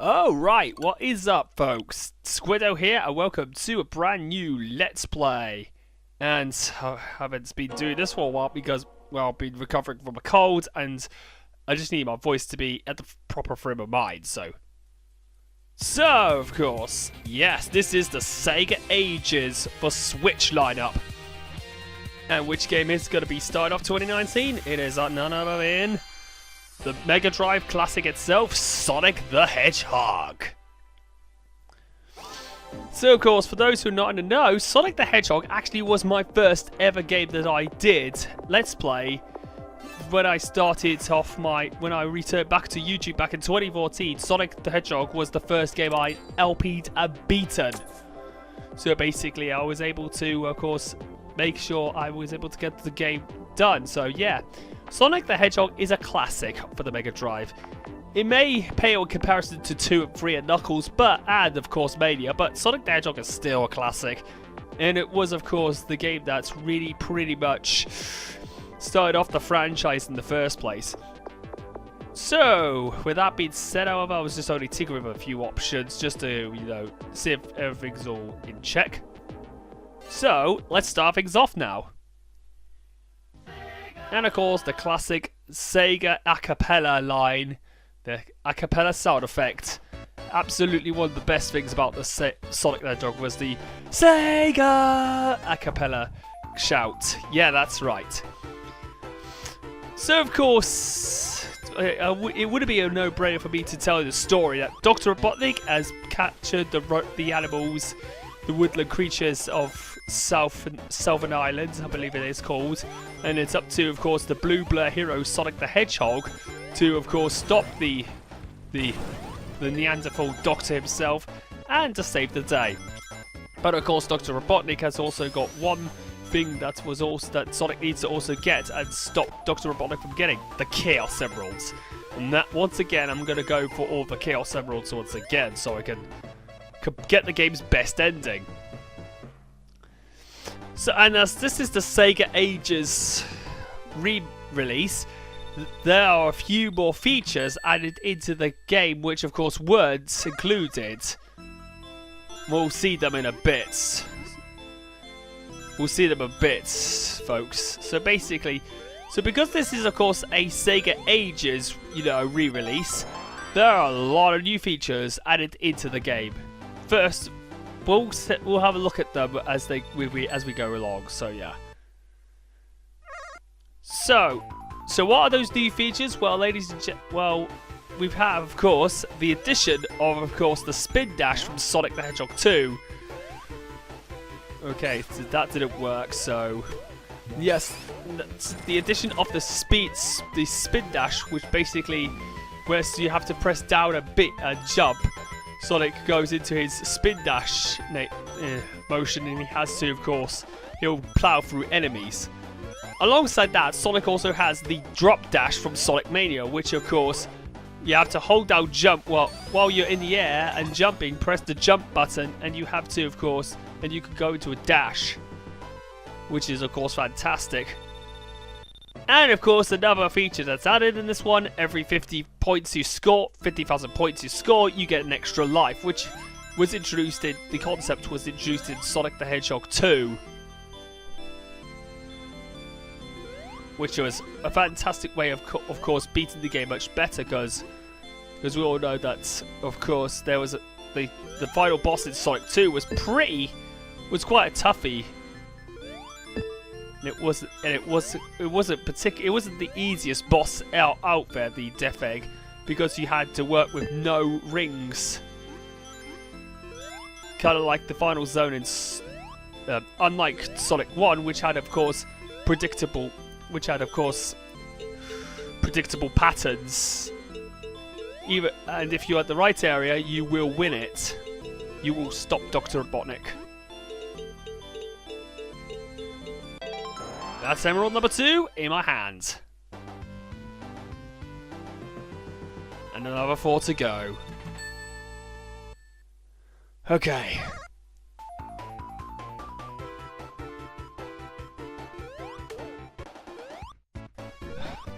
Oh right, what is up folks? Squiddo here and welcome to a brand new Let's Play. And I haven't been doing this for a while because, well, I've been recovering from a cold and I just need my voice to be at the proper frame of mind, so, of course, yes, this is the Sega Ages for Switch lineup. And which game is going to be started off 2019? It is none other than the Mega Drive classic itself, Sonic the Hedgehog. So, of course, for those who are not in the know, Sonic the Hedgehog actually was my first ever game that I did Let's Play when I started off when I returned back to YouTube back in 2014. Sonic the Hedgehog was the first game I LPed and beaten. So basically, I was able to, of course, make sure I was able to get the game done. So yeah, Sonic the Hedgehog is a classic for the Mega Drive. It may pale in comparison to 2 and 3 and Knuckles, and of course Mania, but Sonic the Hedgehog is still a classic. And it was, of course, the game that's really pretty much started off the franchise in the first place. So, with that being said, however, I was just only tinkering with a few options just to, see if everything's all in check. So, let's start things off now. And of course, the classic Sega acapella line, the acapella sound effect. Absolutely one of the best things about the Sonic the Hedgehog was the Sega acapella shout. Yeah, that's right. So, of course, it would be a no-brainer for me to tell you the story that Dr. Robotnik has captured the animals, the woodland creatures of Southern Islands, I believe it is called, and it's up to, of course, the Blue Blur hero Sonic the Hedgehog to, of course, stop the Neanderthal doctor himself and to save the day. But of course, Dr. Robotnik has also got one thing that Sonic needs to also get and stop Dr. Robotnik from getting: the Chaos Emeralds. And that, once again, I'm going to go for all the Chaos Emeralds once again so I can get the game's best ending. So, and as this is the Sega Ages re-release, there are a few more features added into the game, which of course weren't included. We'll see them in a bit. We'll see them a bit, folks. So basically, because this is of course a Sega Ages, re-release, there are a lot of new features added into the game. First, we'll have a look at them as we go along. So yeah. So what are those new features? Well, ladies and gentlemen, we have, of course, the addition of course, the spin dash from Sonic the Hedgehog 2. Okay, so that didn't work. So yes, the addition of the spin dash, which basically, where you have to press down a bit and jump. Sonic goes into his spin dash motion, and he has to, of course, he'll plow through enemies. Alongside that, Sonic also has the drop dash from Sonic Mania, which of course you have to hold down jump while you're in the air and jumping. Press the jump button, and you have to, of course, and you can go into a dash, which is of course fantastic. And of course, another feature that's added in this one: every 50,000 points you score, you get an extra life, which was introduced in the concept was introduced in Sonic the Hedgehog 2, which was a fantastic way of course beating the game much better, because we all know that of course there was the final boss in Sonic 2 was quite a toughie. It wasn't the easiest boss out there, the Death Egg, because you had to work with no rings. Kind of like the final zone in, unlike Sonic 1, which had of course predictable patterns. And if you're at the right area, you will win it. You will stop Dr. Robotnik. That's Emerald number 2 in my hand. And another 4 to go. Okay.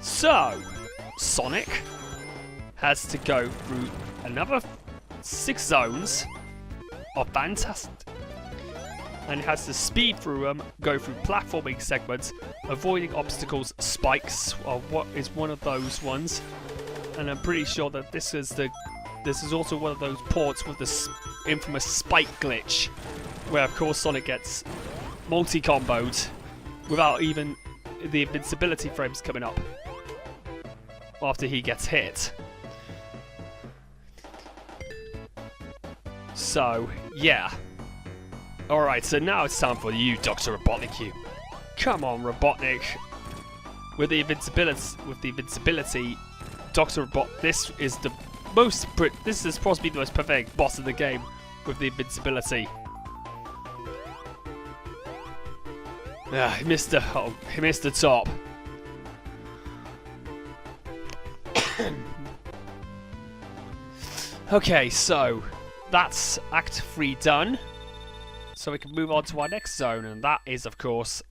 So, Sonic has to go through another 6 zones are fantastic. And it has to speed through them, go through platforming segments, avoiding obstacles, spikes, or what is one of those ones. And I'm pretty sure that this is also one of those ports with the infamous spike glitch, where of course Sonic gets multi-comboed without even the invincibility frames coming up after he gets hit. So, yeah. Alright, so now it's time for you, Dr. Robotnik. Come on, Robotnik. With the invincibility, Dr. Robot, this is possibly the most perfect boss in the game with the invincibility. He missed the top. Okay, so that's Act 3 done. So we can move on to our next zone, and that is, of course,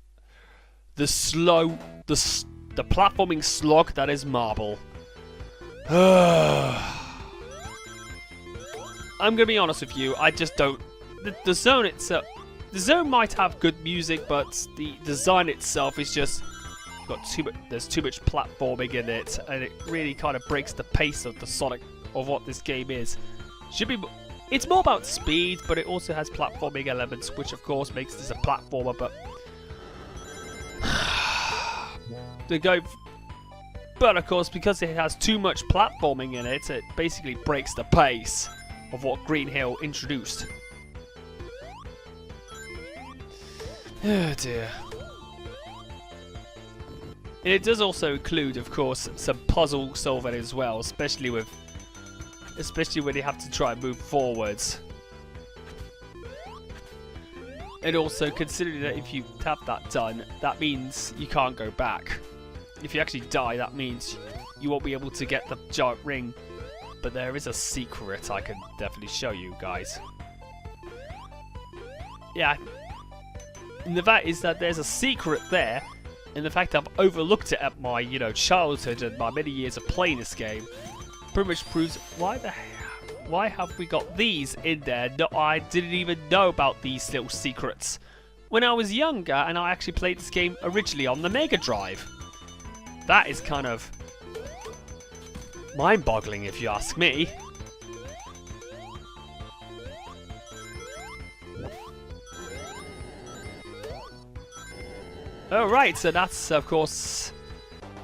the platforming slog that is Marble. I'm gonna be honest with you, I just don't. The zone itself, the zone might have good music, but the design itself is just got too much. There's too much platforming in it, and it really kind of breaks the pace of the Sonic of what this game is. It's more about speed, but it also has platforming elements, which of course makes this a platformer. But of course, because it has too much platforming in it, it basically breaks the pace of what Green Hill introduced. Oh dear. And it does also include, of course, some puzzle solving as well, especially when you have to try and move forwards. And also, considering that if you have that done, that means you can't go back. If you actually die, that means you won't be able to get the giant ring. But there is a secret I can definitely show you guys. Yeah. And the fact is that there's a secret there, and the fact I've overlooked it at my, childhood and my many years of playing this game, pretty much proves why have we got these in there? No, I didn't even know about these little secrets when I was younger, and I actually played this game originally on the Mega Drive. That is kind of mind-boggling, if you ask me. Alright, so that's, of course,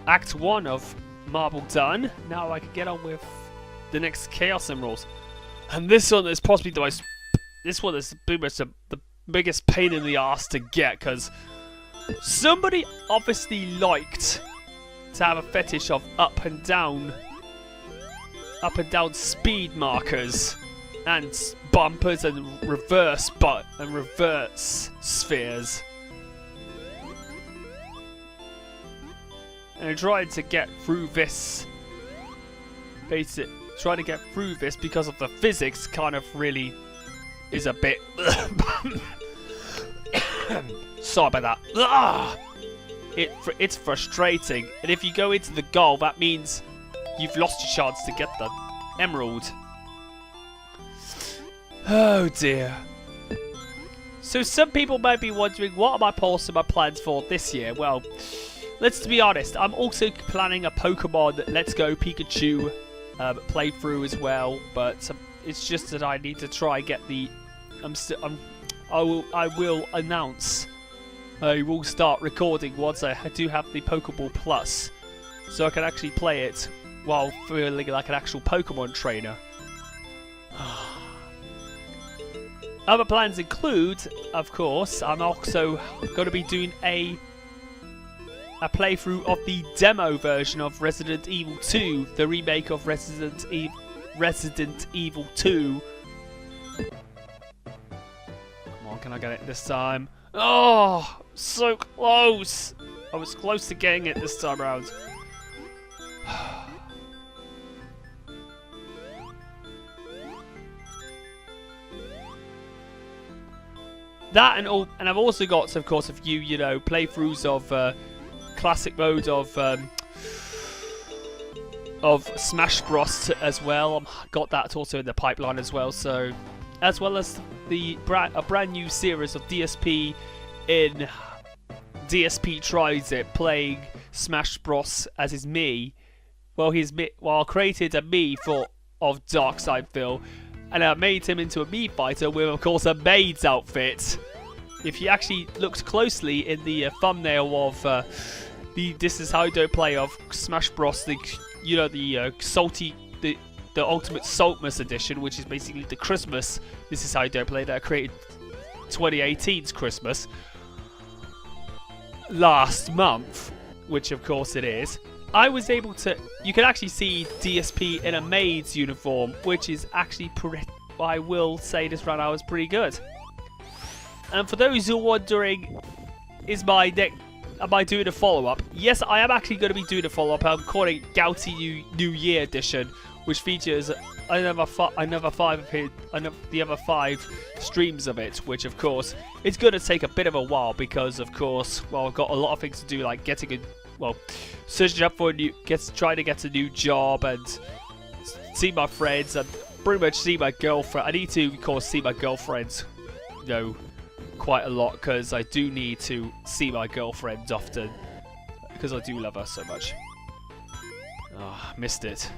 Act 1 of Marble done. Now I can get on with the next Chaos Emeralds. And this one is possibly the most... This one is pretty much the biggest pain in the ass to get, because somebody obviously liked to have a fetish of up and down speed markers and bumpers and reverse spheres. And trying to get through this because of the physics kind of really is a bit sorry about that. It's frustrating, and if you go into the goal, that means you've lost your chance to get the emerald. Oh dear. So some people might be wondering, what are my plans for this year? Well, let's be honest, I'm also planning a Pokemon Let's Go Pikachu playthrough as well, but it's just that I need to try and get the... I will announce. I will start recording once I do have the Pokeball Plus, so I can actually play it while feeling like an actual Pokemon trainer. Other plans include, of course, I'm also going to be doing a playthrough of the demo version of Resident Evil 2, the remake of Resident Evil 2. Come on, can I get it this time? Oh, so close! I was close to getting it this time around. That and I've also got, of course, a few, playthroughs of classic modes of of Smash Bros as well. Got that also in the pipeline as well. So, as well as a brand new series of DSP in DSP Tries It, playing Smash Bros as his Mii. Well, I created a Mii of Darkside Phil, and I made him into a Mii fighter with, of course, a maid's outfit. If you actually looked closely in the thumbnail of the This Is How You Don't Play of Smash Bros, the Ultimate Saltmas edition, which is basically the Christmas This Is How You Don't Play that I created 2018's Christmas last month, which of course it is. I was able to, you can actually see DSP in a maid's uniform, which is actually I will say this round I was pretty good. And for those who are wondering, am I doing a follow-up? Yes, I am actually going to be doing a follow-up. I'm calling it Gouty New Year Edition, which features the other 5 streams of it, which of course it's going to take a bit of a while because of course, well, I've got a lot of things to do, like searching up for trying to get a new job and see my friends and pretty much see my girlfriend. I need to, of course, see my girlfriend, quite a lot, because I do need to see my girlfriend often because I do love her so much. Oh, missed it.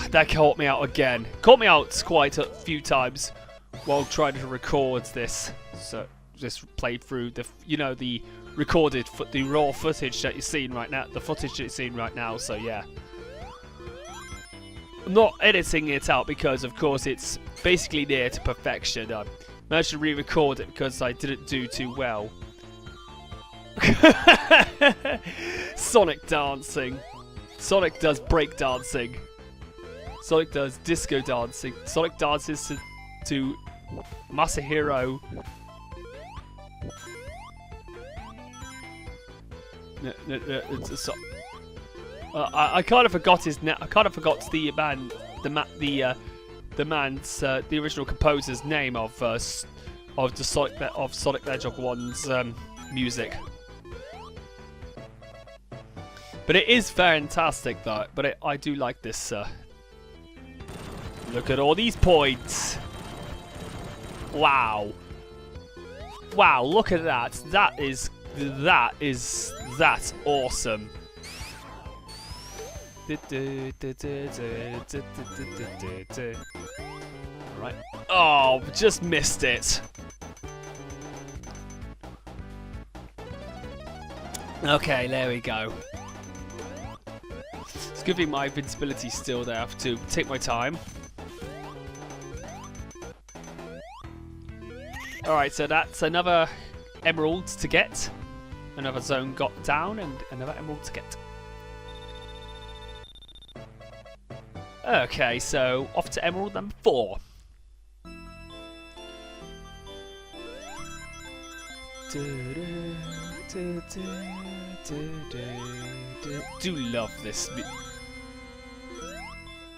That caught me out again. Caught me out quite a few times while trying to record this. So just played through the the raw footage that you're seeing right now. The footage that you're seeing right now. So yeah, I'm not editing it out because of course it's basically near to perfection. I managed to re-record it because I didn't do too well. Sonic dancing. Sonic does break dancing. Sonic does disco dancing. Sonic dances to Masahiro. I kind of forgot his name. I kind of forgot the original composer's name of Sonic the Hedgehog 1's music. But it is fantastic though. But I do like this. Look at all these points. Wow. Wow, look at that. That's awesome. Right. Oh, just missed it. Okay, there we go. It's good thing my invincibility's still there. I have to take my time. Alright, so that's another emerald to get. Another zone got down and another emerald to get. Okay, so off to emerald number 4. Do love this.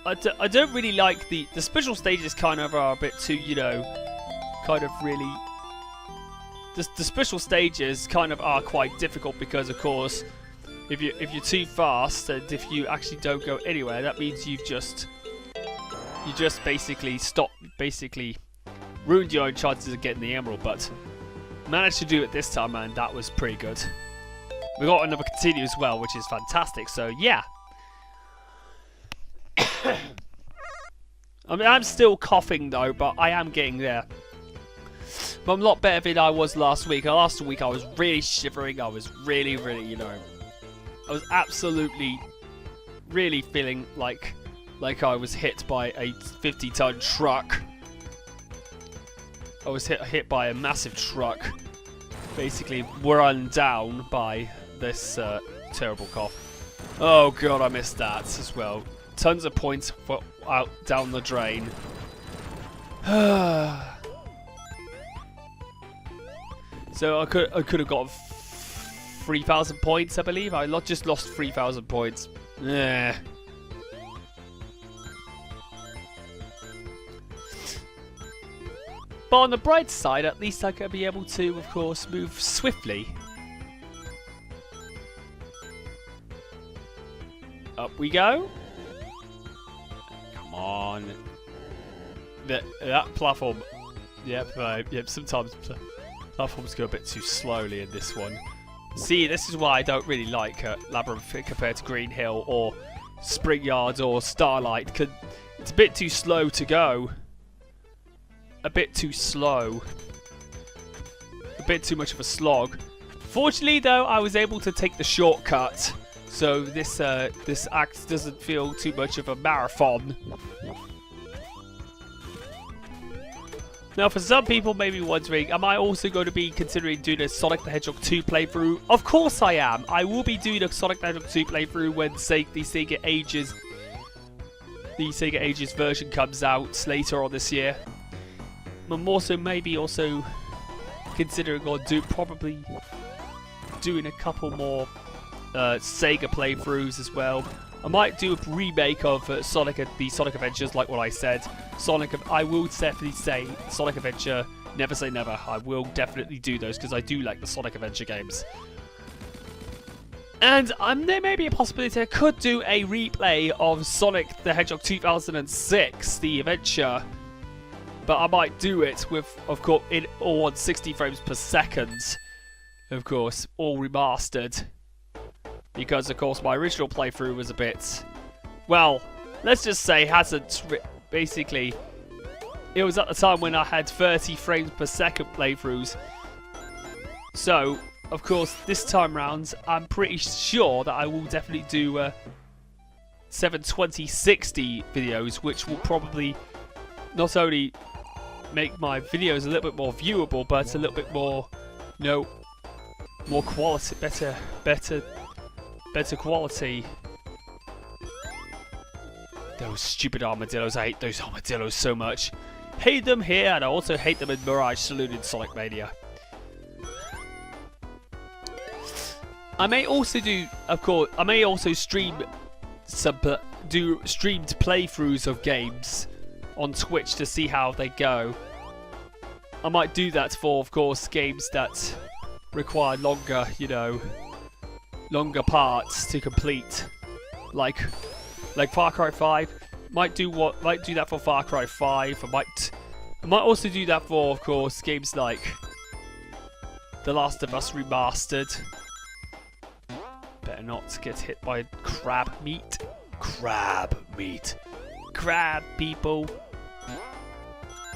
I don't really like the special stages. Kind of are a bit too, kind of really. The special stages kind of are quite difficult because, of course, if you're too fast and if you actually don't go anywhere, that means you just basically ruined your own chances of getting the emerald. But managed to do it this time, and that was pretty good. We got another continue as well, which is fantastic. So yeah. I mean, I'm still coughing though, but I am getting there. But I'm a lot better than I was last week. Last week I was really shivering. I was really, I was absolutely, really feeling like I was hit by a 50-ton truck. I was hit by a massive truck. Basically run down by this terrible cough. Oh god, I missed that as well. Tons of points out down the drain. So I could have got 3,000 points, I believe. I just lost 3,000 points. Yeah. But on the bright side, at least I could be able to, of course, move swiftly. Up we go. Come on. That platform. Yep. Sometimes platforms go a bit too slowly in this one. See, this is why I don't really like Labyrinth compared to Green Hill or Spring Yard or Starlight. Cause it's a bit too slow to go. A bit too slow. A bit too much of a slog. Fortunately, though, I was able to take the shortcut, so this act doesn't feel too much of a marathon. Now, for some people may be wondering, am I also going to be considering doing a Sonic the Hedgehog 2 playthrough? Of course I am. I will be doing a Sonic the Hedgehog 2 playthrough when the Sega Ages version comes out later on this year. I'm also maybe considering probably doing a couple more Sega playthroughs as well. I might do a remake of the Sonic Adventures, like what I said. I will definitely say Sonic Adventure. Never say never. I will definitely do those because I do like the Sonic Adventure games. And there may be a possibility I could do a replay of Sonic the Hedgehog 2006, the adventure. But I might do it with, of course, all on 60 frames per second. Of course, all remastered. Because, of course, my original playthrough was a bit... Well, let's just say basically, it was at the time when I had 30 frames per second playthroughs. So, of course, this time round, I'm pretty sure that I will definitely do 720-60 videos, which will probably not only make my videos a little bit more viewable, but a little bit more, more quality, better quality. Those stupid armadillos, I hate those armadillos so much. Hate them here, and I also hate them in Mirage Saloon in Sonic Mania. I may also do, of course, stream do streamed playthroughs of games on Twitch to see how they go. I might do that for, of course, games that require longer, longer parts to complete, like Far Cry 5. Might do that for Far Cry 5. I might also do that for, of course, games like The Last of Us Remastered. Better not get hit by crab meat. Crab meat. Crab people.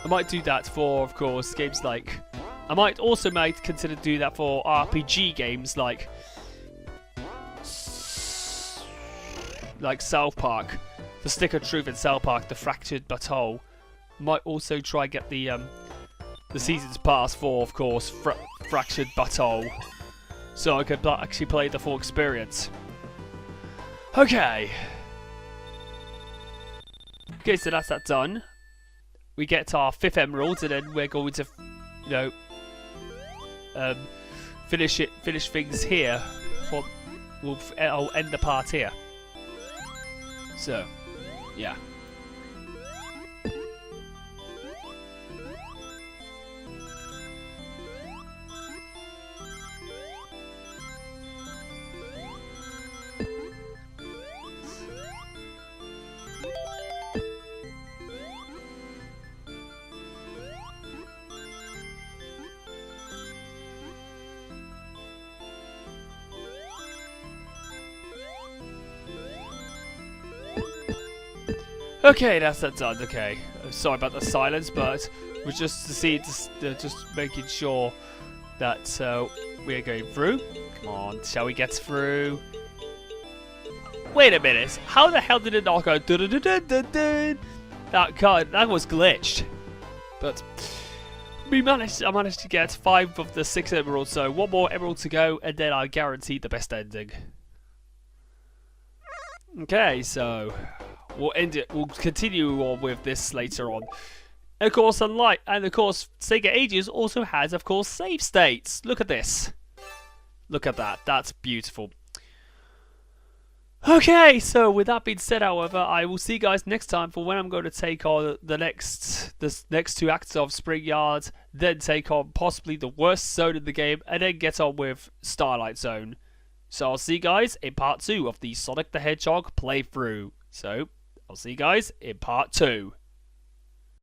I might do that for, of course, games like... I might consider do that for RPG games like South Park, The Stick of Truth in South Park, The Fractured But Whole. Might also try get the Seasons Pass for, of course, Fractured But Whole, so I could actually play the full experience. Okay, so that's that done. We get our 5th emerald, and then we're going to, finish things here. I'll end the part here. So, yeah. Okay, that's that done. Okay, sorry about the silence, but we're just making sure that we're going through. Come on, shall we get through? Wait a minute, how the hell did it not go? That was glitched. But I managed to get 5 of the 6 emeralds, so 1 more emerald to go, and then I guarantee the best ending. Okay, so we'll end it. We'll continue on with this later on. And of course, Sega Ages also has, of course, save states. Look at this. Look at that. That's beautiful. Okay, so with that being said, however, I will see you guys next time for when I'm going to take on the next 2 acts of Spring Yard, then take on possibly the worst zone in the game, and then get on with Starlight Zone. So I'll see you guys in part 2 of the Sonic the Hedgehog playthrough. So I'll see you guys in part 2.